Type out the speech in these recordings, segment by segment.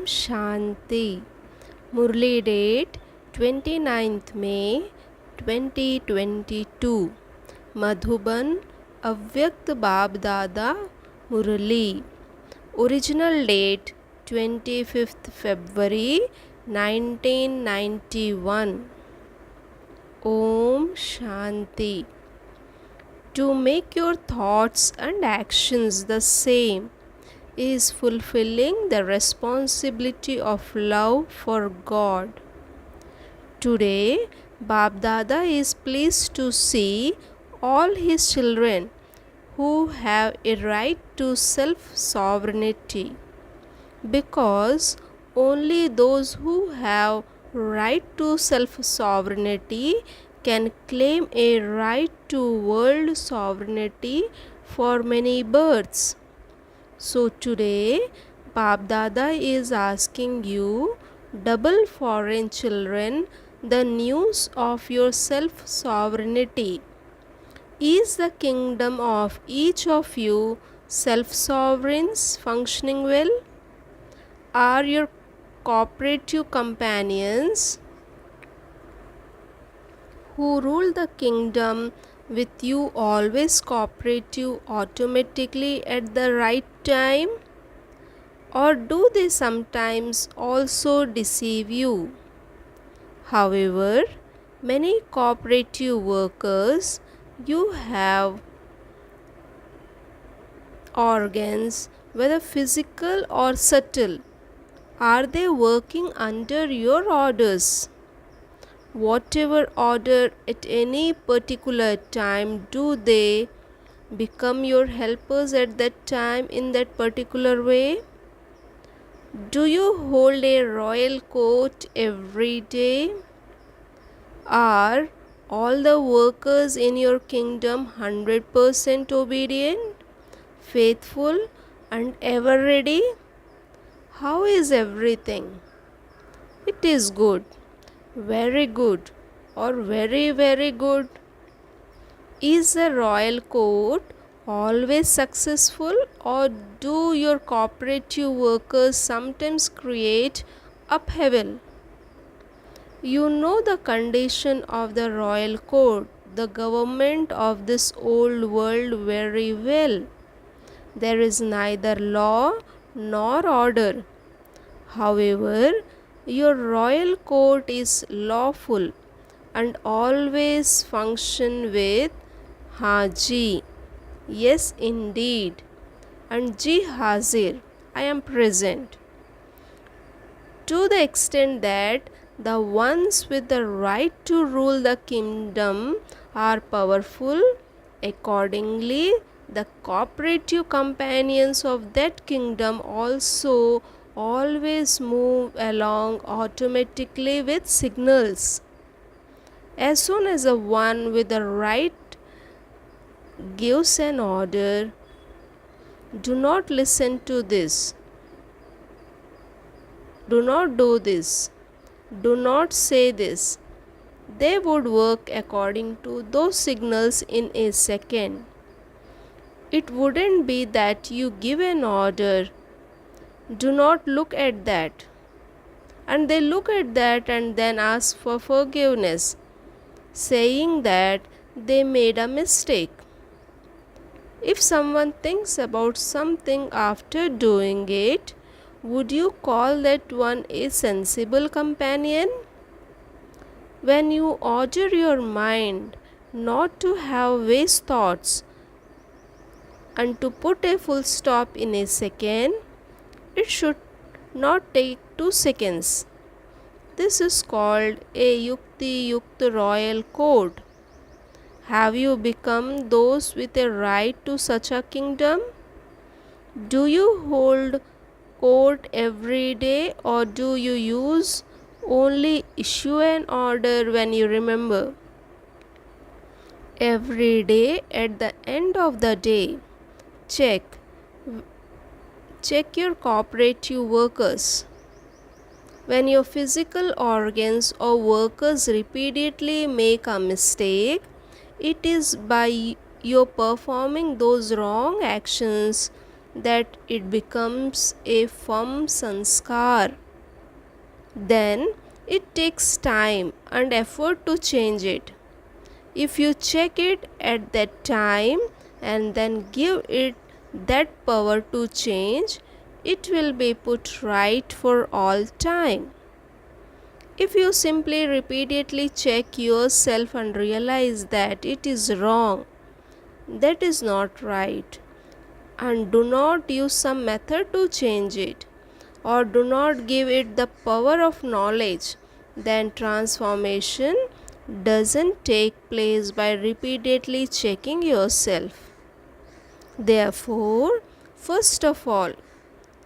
Shanti. Murli date 29th May 2022. Madhuban Avyakt Bab Dada Murli. Original date 25th February 1991. Om Shanti. To make your thoughts and actions the same is fulfilling the responsibility of love for God. Today, Bab Dada is pleased to see all his children who have a right to self-sovereignty, because only those who have right to self-sovereignty can claim a right to world sovereignty for many births. So today, Bab Dada is asking you, double foreign children, the news of your self-sovereignty. Is the kingdom of each of you self-sovereigns functioning well? Are your cooperative companions who rule the kingdom with you always cooperative automatically at the right time? Or do they sometimes also deceive you? However, many cooperative workers you have organs, whether physical or subtle, are they working under your orders? Whatever order at any particular time, do they become your helpers at that time in that particular way? Do you hold a royal court every day? Are all the workers in your kingdom 100% obedient, faithful, and ever ready? How is everything? It is good, very good, or very, very good. Is the royal court always successful, or do your cooperative workers sometimes create upheaval? You know the condition of the royal court, the government of this old world, very well. There is neither law nor order. However, your royal court is lawful and always function with Haji. Yes, indeed. And Ji Hazir, I am present. To the extent that the ones with the right to rule the kingdom are powerful, accordingly, the cooperative companions of that kingdom also always move along automatically with signals. As soon as the one with the right gives an order, do not listen to this, do not do this, do not say this, they would work according to those signals in a second. It wouldn't be that you give an order, do not look at that, and they look at that and then ask for forgiveness, saying that they made a mistake. If someone thinks about something after doing it, would you call that one a sensible companion? When you order your mind not to have waste thoughts and to put a full stop in a second, it should not take 2 seconds. This is called a Yukti Yukt royal code. Have you become those with a right to such a kingdom? Do you hold court every day, or do you only issue an order when you remember? Every day at the end of the day, check your cooperative workers. When your physical organs or workers repeatedly make a mistake, it is by your performing those wrong actions that it becomes a firm sanskar. Then it takes time and effort to change it. If you check it at that time and then give it that power to change, it will be put right for all time. If you simply repeatedly check yourself and realize that it is wrong, that is not right, and do not use some method to change it, or do not give it the power of knowledge, then transformation doesn't take place by repeatedly checking yourself. Therefore, first of all,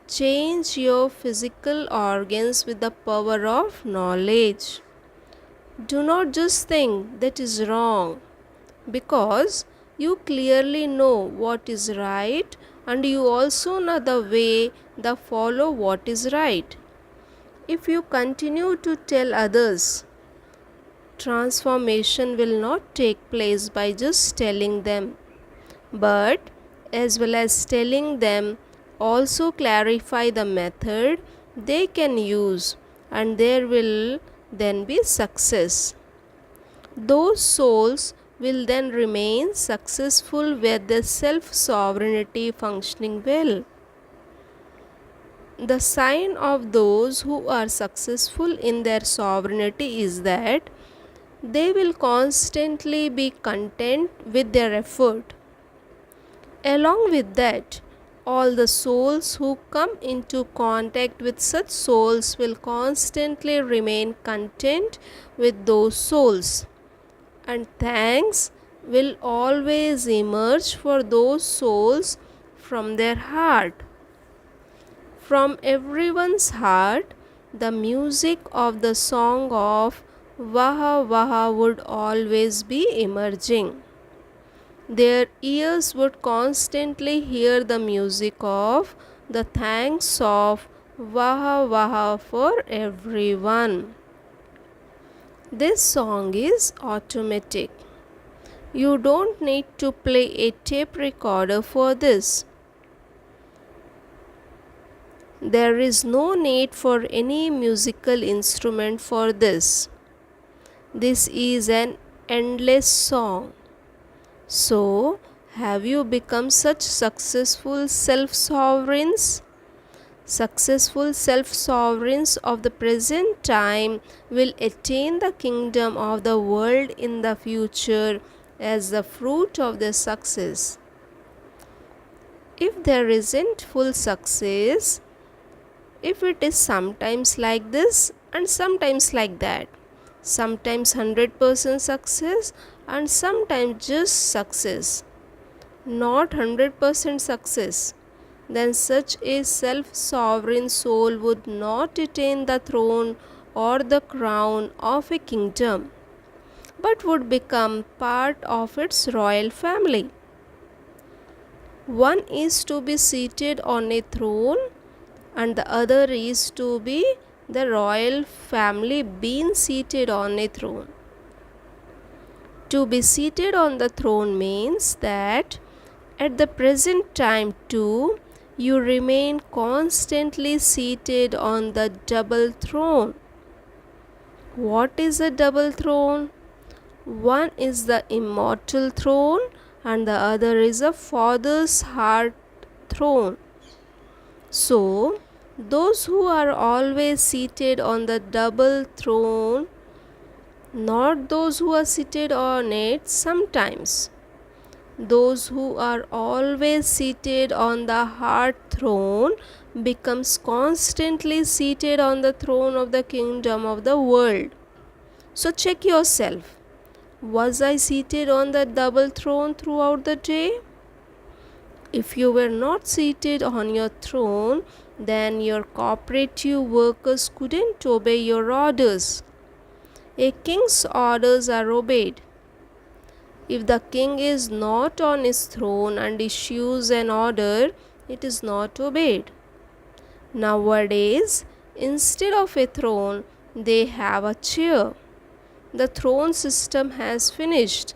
change your physical organs with the power of knowledge. Do not just think that is wrong, because you clearly know what is right and you also know the way to follow what is right. If you continue to tell others, transformation will not take place by just telling them, but as well as telling them, also clarify the method they can use, and there will then be success. Those souls will then remain successful with their self sovereignty functioning well. The sign of those who are successful in their sovereignty is that they will constantly be content with their effort. Along with that, all the souls who come into contact with such souls will constantly remain content with those souls, and thanks will always emerge for those souls from their heart. From everyone's heart, the music of the song of Vaha Vaha would always be emerging. Their ears would constantly hear the music of the thanks of Vaha Vaha for everyone. This song is automatic. You don't need to play a tape recorder for this. There is no need for any musical instrument for this. This is an endless song. So, have you become such successful self-sovereigns? Successful self-sovereigns of the present time will attain the kingdom of the world in the future as the fruit of their success. If there isn't full success, if it is sometimes like this and sometimes like that, sometimes 100% success and sometimes just success, not 100% success, then such a self-sovereign soul would not attain the throne or the crown of a kingdom, but would become part of its royal family. One is to be seated on a throne and the other is to be the royal family being seated on a throne. To be seated on the throne means that at the present time too, you remain constantly seated on the double throne. What is a double throne? One is the immortal throne and the other is a father's heart throne. So, those who are always seated on the double throne, not those who are seated on it sometimes. Those who are always seated on the heart throne becomes constantly seated on the throne of the kingdom of the world. So check yourself. Was I seated on the double throne throughout the day? If you were not seated on your throne, then your cooperative workers couldn't obey your orders. A king's orders are obeyed. If the king is not on his throne and issues an order, it is not obeyed. Nowadays, instead of a throne, they have a chair. The throne system has finished.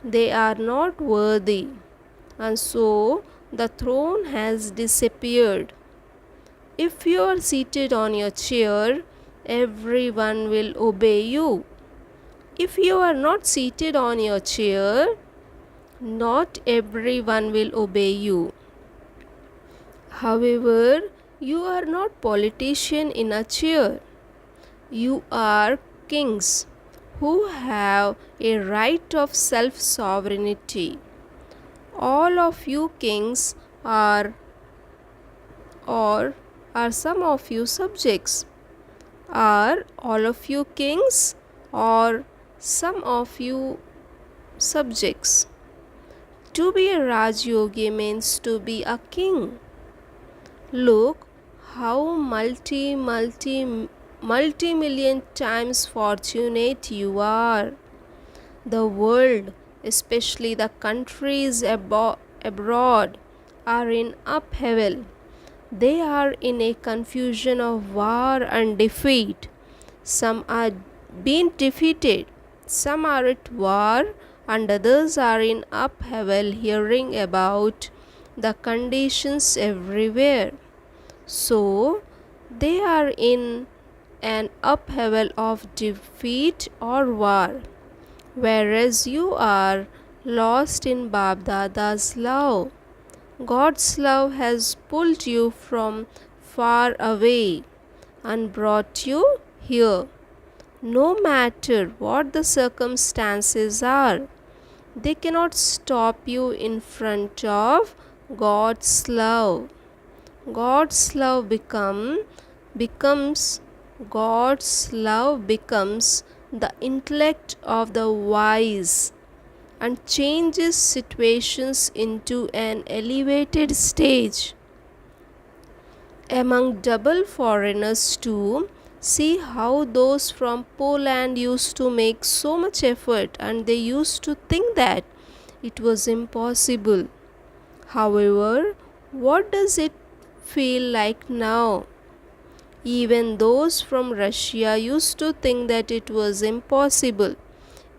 They are not worthy, and so The throne has disappeared. If you are seated on your chair, everyone will obey you. If you are not seated on your chair, not everyone will obey you. However, you are not politician in a chair. You are kings who have a right of self-sovereignty. All of you kings are or are some of you subjects? Are all of you kings or some of you subjects? To be a Rajyogi means to be a king. Look how multi-million times fortunate you are. The world, especially the countries abroad, are in upheaval. They are in a confusion of war and defeat. Some are being defeated, some are at war, and others are in upheaval, hearing about the conditions everywhere. So, they are in an upheaval of defeat or war, whereas you are lost in Bab Dada's love. God's love has pulled you from far away and brought you here. No matter what the circumstances are, they cannot stop you in front of God's love. God's love becomes the intellect of the wise and changes situations into an elevated stage. Among double foreigners too, see how those from Poland used to make so much effort and they used to think that it was impossible. However, what does it feel like now? Even those from Russia used to think that it was impossible.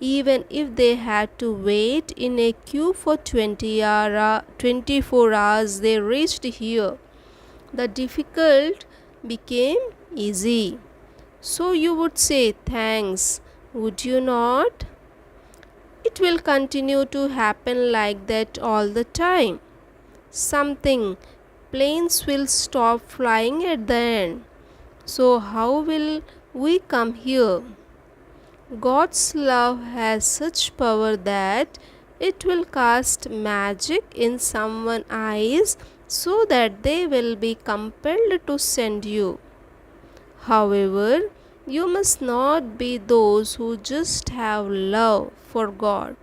Even if they had to wait in a queue for 24 hours, they reached here. The difficult became easy. So you would say thanks, would you not? It will continue to happen like that all the time. Planes will stop flying at the end. So how will we come here? God's love has such power that it will cast magic in someone's eyes so that they will be compelled to send you. However, you must not be those who just have love for God,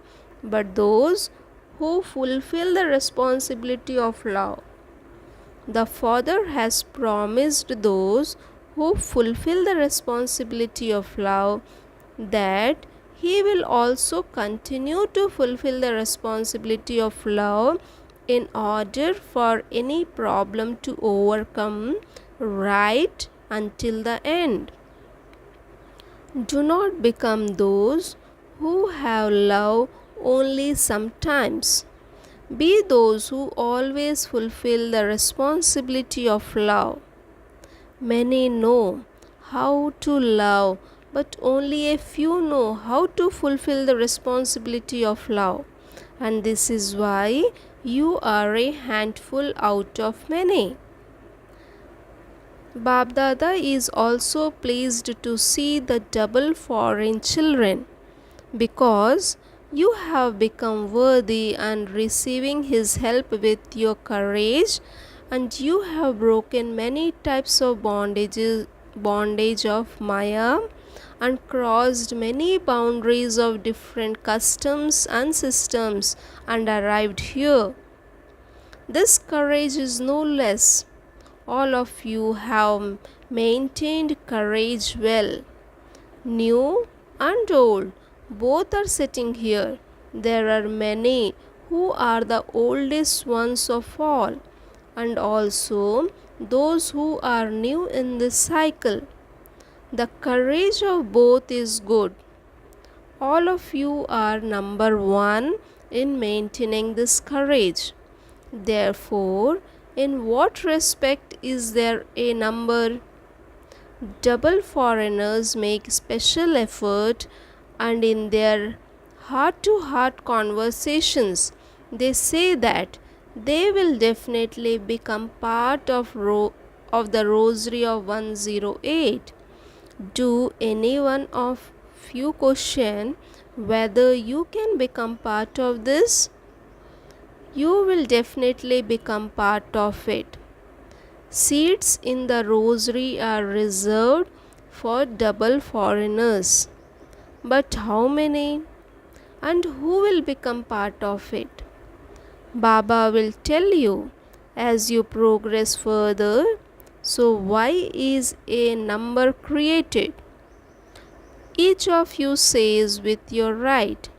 but those who fulfill the responsibility of love. The Father has promised those who fulfill the responsibility of love that He will also continue to fulfill the responsibility of love in order for any problem to overcome right until the end. Do not become those who have love only sometimes. Be those who always fulfill the responsibility of love. Many know how to love, but only a few know how to fulfill the responsibility of love. And this is why you are a handful out of many. Bab Dada is also pleased to see the double foreign children because you have become worthy and receiving his help with your courage, and you have broken many types of bondage of Maya and crossed many boundaries of different customs and systems and arrived here. This courage is no less. All of you have maintained courage well. New and old, both are sitting here. There are many who are the oldest ones of all, and also those who are new in this cycle. The courage of both is good. All of you are number one in maintaining this courage. Therefore, in what respect is there a number? Double foreigners make special effort, and in their heart to heart conversations, they say that they will definitely become part of the rosary of 108. Do any one of you question whether you can become part of this? You will definitely become part of it. Seats in the rosary are reserved for double foreigners. But how many? And who will become part of it? Baba will tell you as you progress further. So, why is a number created? Each of you says with your right,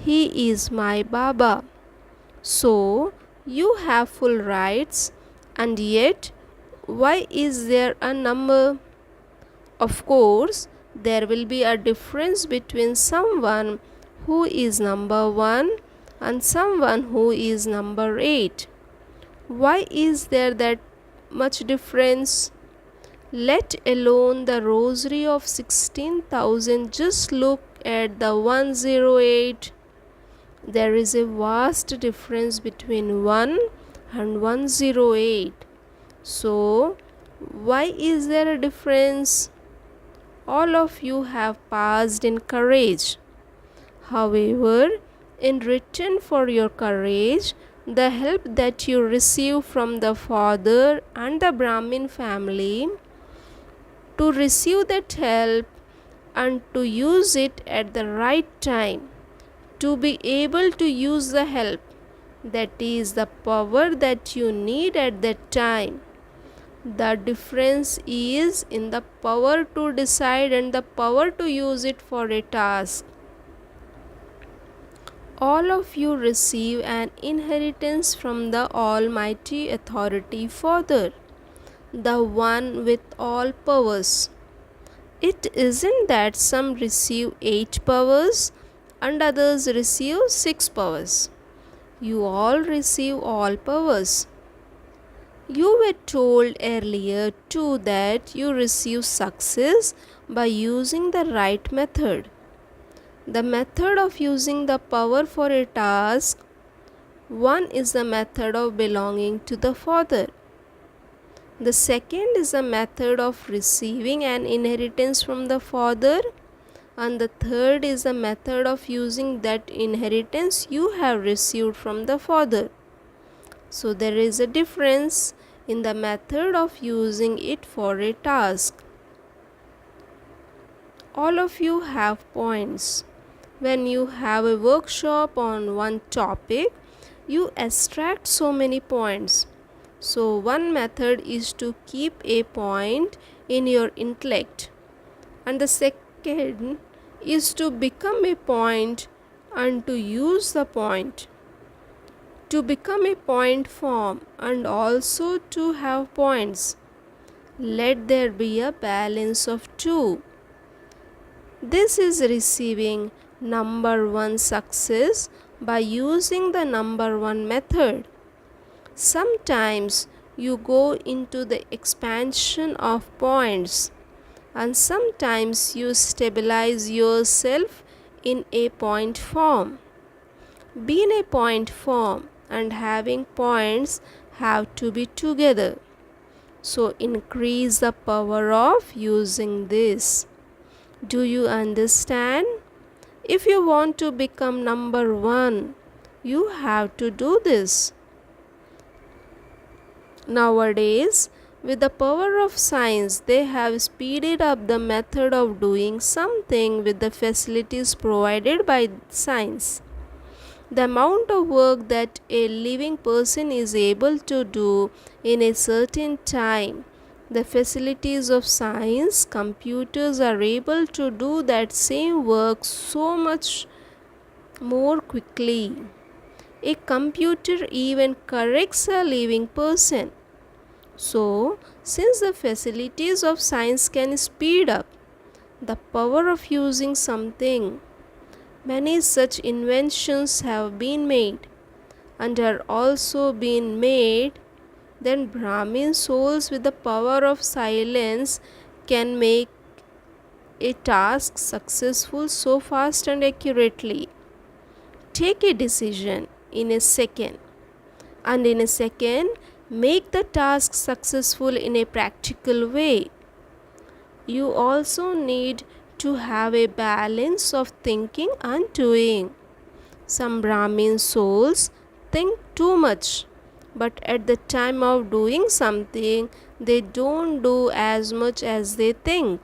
"He is my Baba." So, you have full rights, and yet, why is there a number? Of course, there will be a difference between someone who is number 1 and someone who is number 8. Why is there that much difference? Let alone the rosary of 16,000, just look at the 108. There is a vast difference between 1 and 108. So, why is there a difference? All of you have passed in courage. However, in return for your courage, the help that you receive from the father and the Brahmin family, to receive that help and to use it at the right time, to be able to use the help, that is the power that you need at that time. The difference is in the power to decide and the power to use it for a task. All of you receive an inheritance from the Almighty Authority Father, the one with all powers. It isn't that some receive 8 powers and others receive 6 powers. You all receive all powers. You were told earlier too that you receive success by using the right method. The method of using the power for a task, one is the method of belonging to the Father. The second is the method of receiving an inheritance from the Father, and the third is the method of using that inheritance you have received from the Father. So there is a difference in the method of using it for a task. All of you have points. When you have a workshop on one topic, you extract so many points. So one method is to keep a point in your intellect, and the second is to become a point and to use the point. To become a point form and also to have points. Let there be a balance of two. This is receiving number 1 success by using the number 1 method. Sometimes you go into the expansion of points, and sometimes you stabilize yourself in a point form. Being a point form and having points have to be together. So increase the power of using this. Do you understand? If you want to become number 1, you have to do this. Nowadays, with the power of science, they have speeded up the method of doing something with the facilities provided by science. The amount of work that a living person is able to do in a certain time, the facilities of science, computers are able to do that same work so much more quickly. A computer even corrects a living person. So, since the facilities of science can speed up the power of using something, many such inventions have been made. and are also being made, then Brahmin souls with the power of silence can make a task successful so fast and accurately. Take a decision in a second, and in a second, make the task successful in a practical way. You also need to have a balance of thinking and doing. Some Brahmin souls think too much, but at the time of doing something, they don't do as much as they think.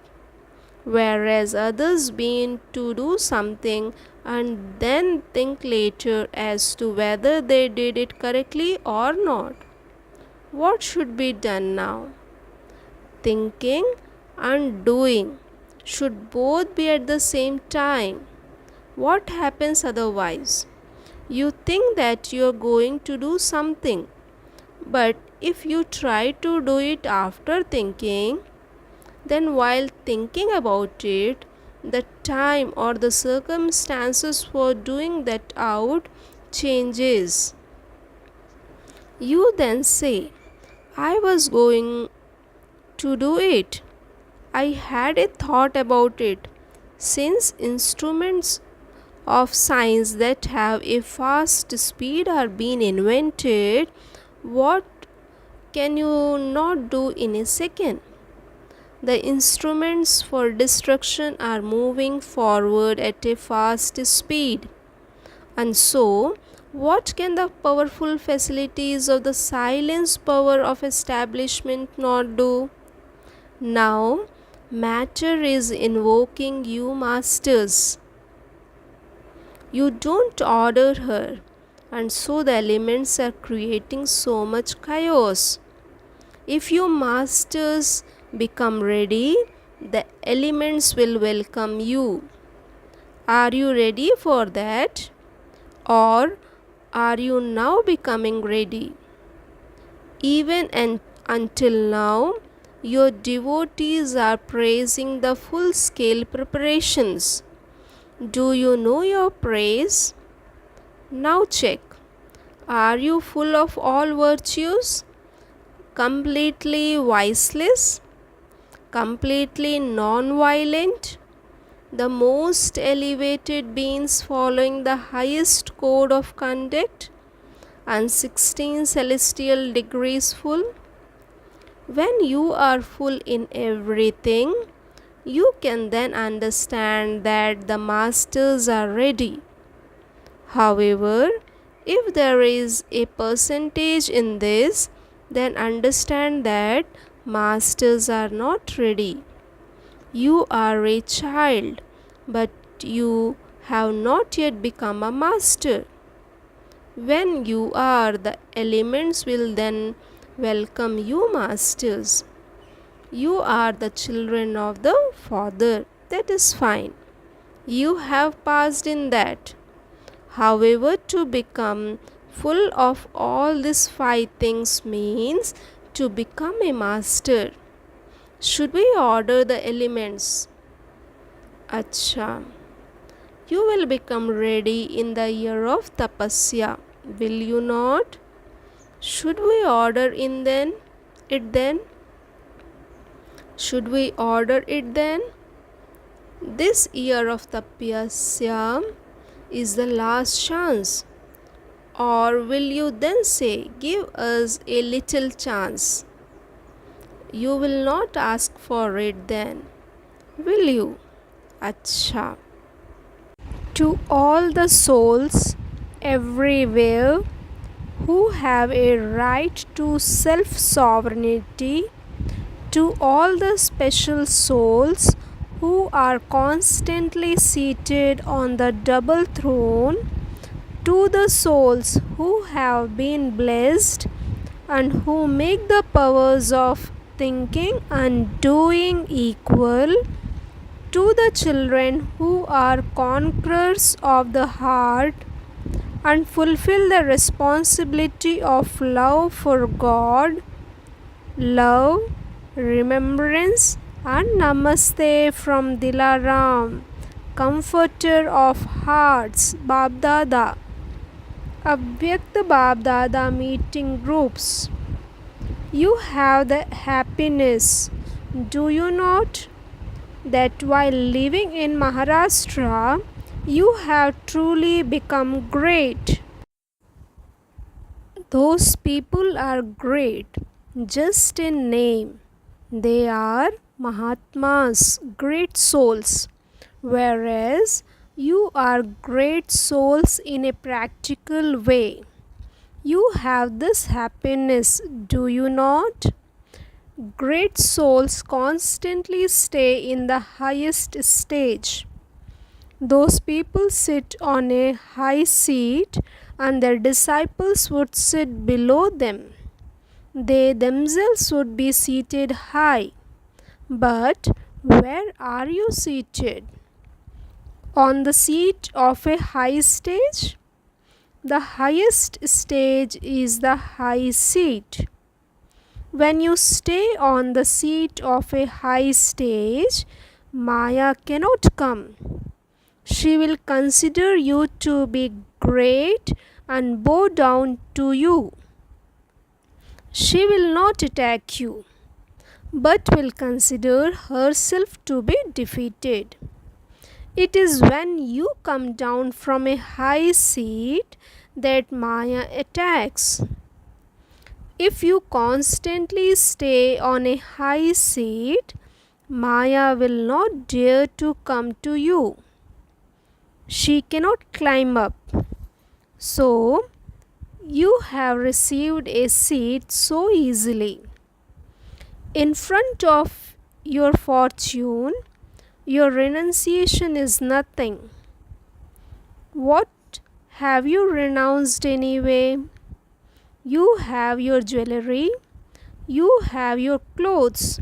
Whereas others begin to do something and then think later as to whether they did it correctly or not. What should be done now? Thinking and doing should both be at the same time. What happens otherwise? You think that you are going to do something, but if you try to do it after thinking, then while thinking about it, the time or the circumstances for doing that out changes. You then say, I was going to do it. I had a thought about it. Since instruments of science that have a fast speed are being invented, what can you not do in a second? The instruments for destruction are moving forward at a fast speed. And so, what can the powerful facilities of the silence power of establishment not do? Now, matter is invoking you, masters. You don't order her, and so the elements are creating so much chaos. If you masters become ready, the elements will welcome you. Are you ready for that? Or are you now becoming ready? Even until now, your devotees are praising the full scale preparations. Do you know your praise? Now check. Are you full of all virtues? Completely viceless? Completely non-violent? The most elevated beings following the highest code of conduct? And 16 celestial degrees full? When you are full in everything, you can then understand that the masters are ready. However, if there is a percentage in this, then understand that masters are not ready. You are a child, but you have not yet become a master. When you are, the elements will then welcome you, masters. You are the children of the Father. That is fine. You have passed in that. However, to become full of all these 5 things means to become a master. Should we order the elements? Acha. You will become ready in the year of tapasya. Will you not? Should we order it then? Should we order it then? This year of tapasya is the last chance. Or will you then say, give us a little chance? You will not ask for it then, will you? Acha. To all the souls everywhere who have a right to self-sovereignty, to all the special souls who are constantly seated on the double throne, to the souls who have been blessed and who make the powers of thinking and doing equal, to the children who are conquerors of the heart and fulfill the responsibility of love for God, love, remembrance, and namaste from Dilaram, comforter of hearts, Babdada. Avyakt Bab Dada meeting groups. You have the happiness, do you not? That while living in Maharashtra, you have truly become great. Those people are great, just in name. They are Mahatmas, great souls, whereas you are great souls in a practical way. You have this happiness, do you not? Great souls constantly stay in the highest stage. Those people sit on a high seat and their disciples would sit below them. They themselves would be seated high. But where are you seated? On the seat of a high stage? The highest stage is the high seat. When you stay on the seat of a high stage, Maya cannot come. She will consider you to be great and bow down to you. She will not attack you, but will consider herself to be defeated. It is when you come down from a high seat that Maya attacks. If you constantly stay on a high seat, Maya will not dare to come to you. She cannot climb up. So, you have received a seat so easily. In front of your fortune, your renunciation is nothing. What have you renounced anyway? You have your jewelry, you have your clothes,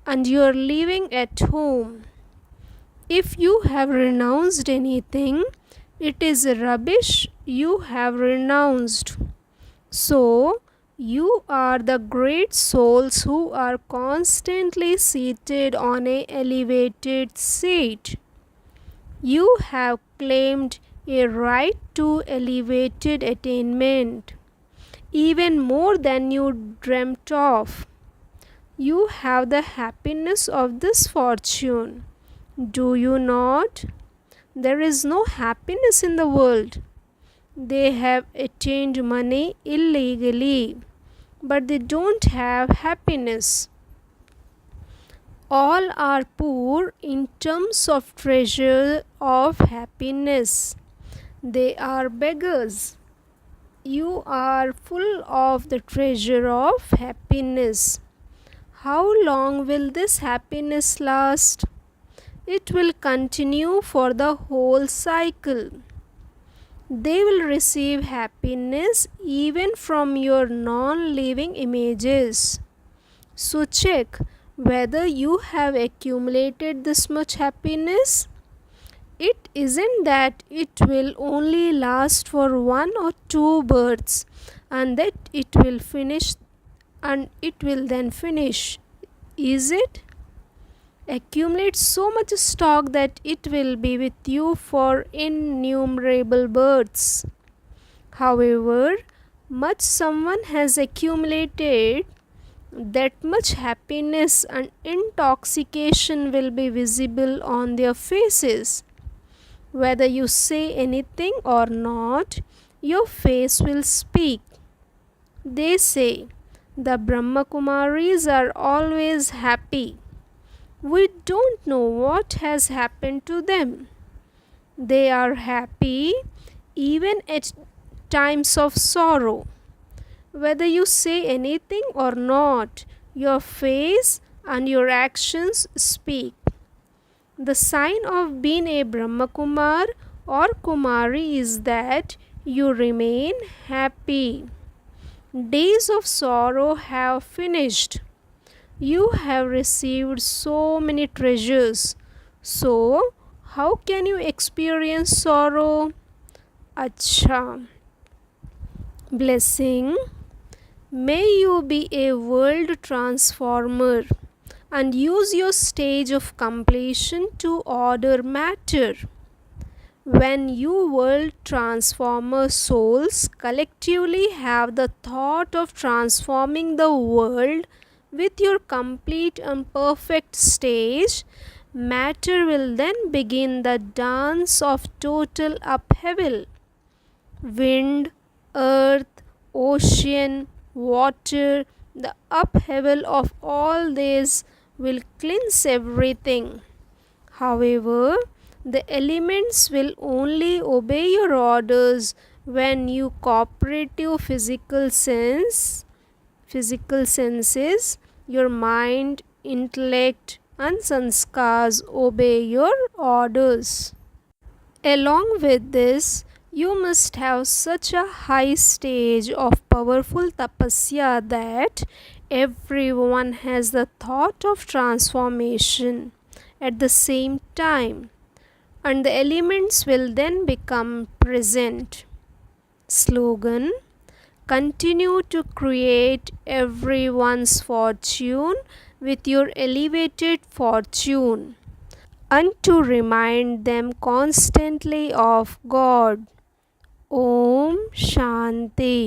and you are living at home. If you have renounced anything, it is rubbish you have renounced. So, you are the great souls who are constantly seated on an elevated seat. You have claimed a right to elevated attainment, even more than you dreamt of. You have the happiness of this fortune, do you not? There is no happiness in the world. They have attained money illegally, but they don't have happiness. All are poor in terms of treasure of happiness. They are beggars. You are full of the treasure of happiness. How long will this happiness last? It will continue for the whole cycle. They will receive happiness even from your non-living images. So check whether you have accumulated this much happiness. It isn't that it will only last for 1 or 2 births and that it will finish and it will then finish. Is it? Accumulate so much stock that it will be with you for innumerable births. However much someone has accumulated, that much happiness and intoxication will be visible on their faces. Whether you say anything or not, your face will speak. They say, the Brahma Kumaris are always happy. We don't know what has happened to them. They are happy even at times of sorrow. Whether you say anything or not, your face and your actions speak. The sign of being a Brahma Kumar or Kumari is that you remain happy. Days of sorrow have finished. You have received so many treasures. So, how can you experience sorrow? Acha. Blessing. May you be a world transformer and use your stage of completion to order matter. When you world transformer souls collectively have the thought of transforming the world with your complete and perfect stage, matter will then begin the dance of total upheaval. Wind, earth, ocean, water, the upheaval of all this will cleanse everything. However, the elements will only obey your orders when you cooperate your physical senses, your mind, intellect, and sanskars obey your orders. Along with this, you must have such a high stage of powerful tapasya that everyone has the thought of transformation at the same time, and the elements will then become present. Slogan: continue to create everyone's fortune with your elevated fortune, and to remind them constantly of God. Om Shanti.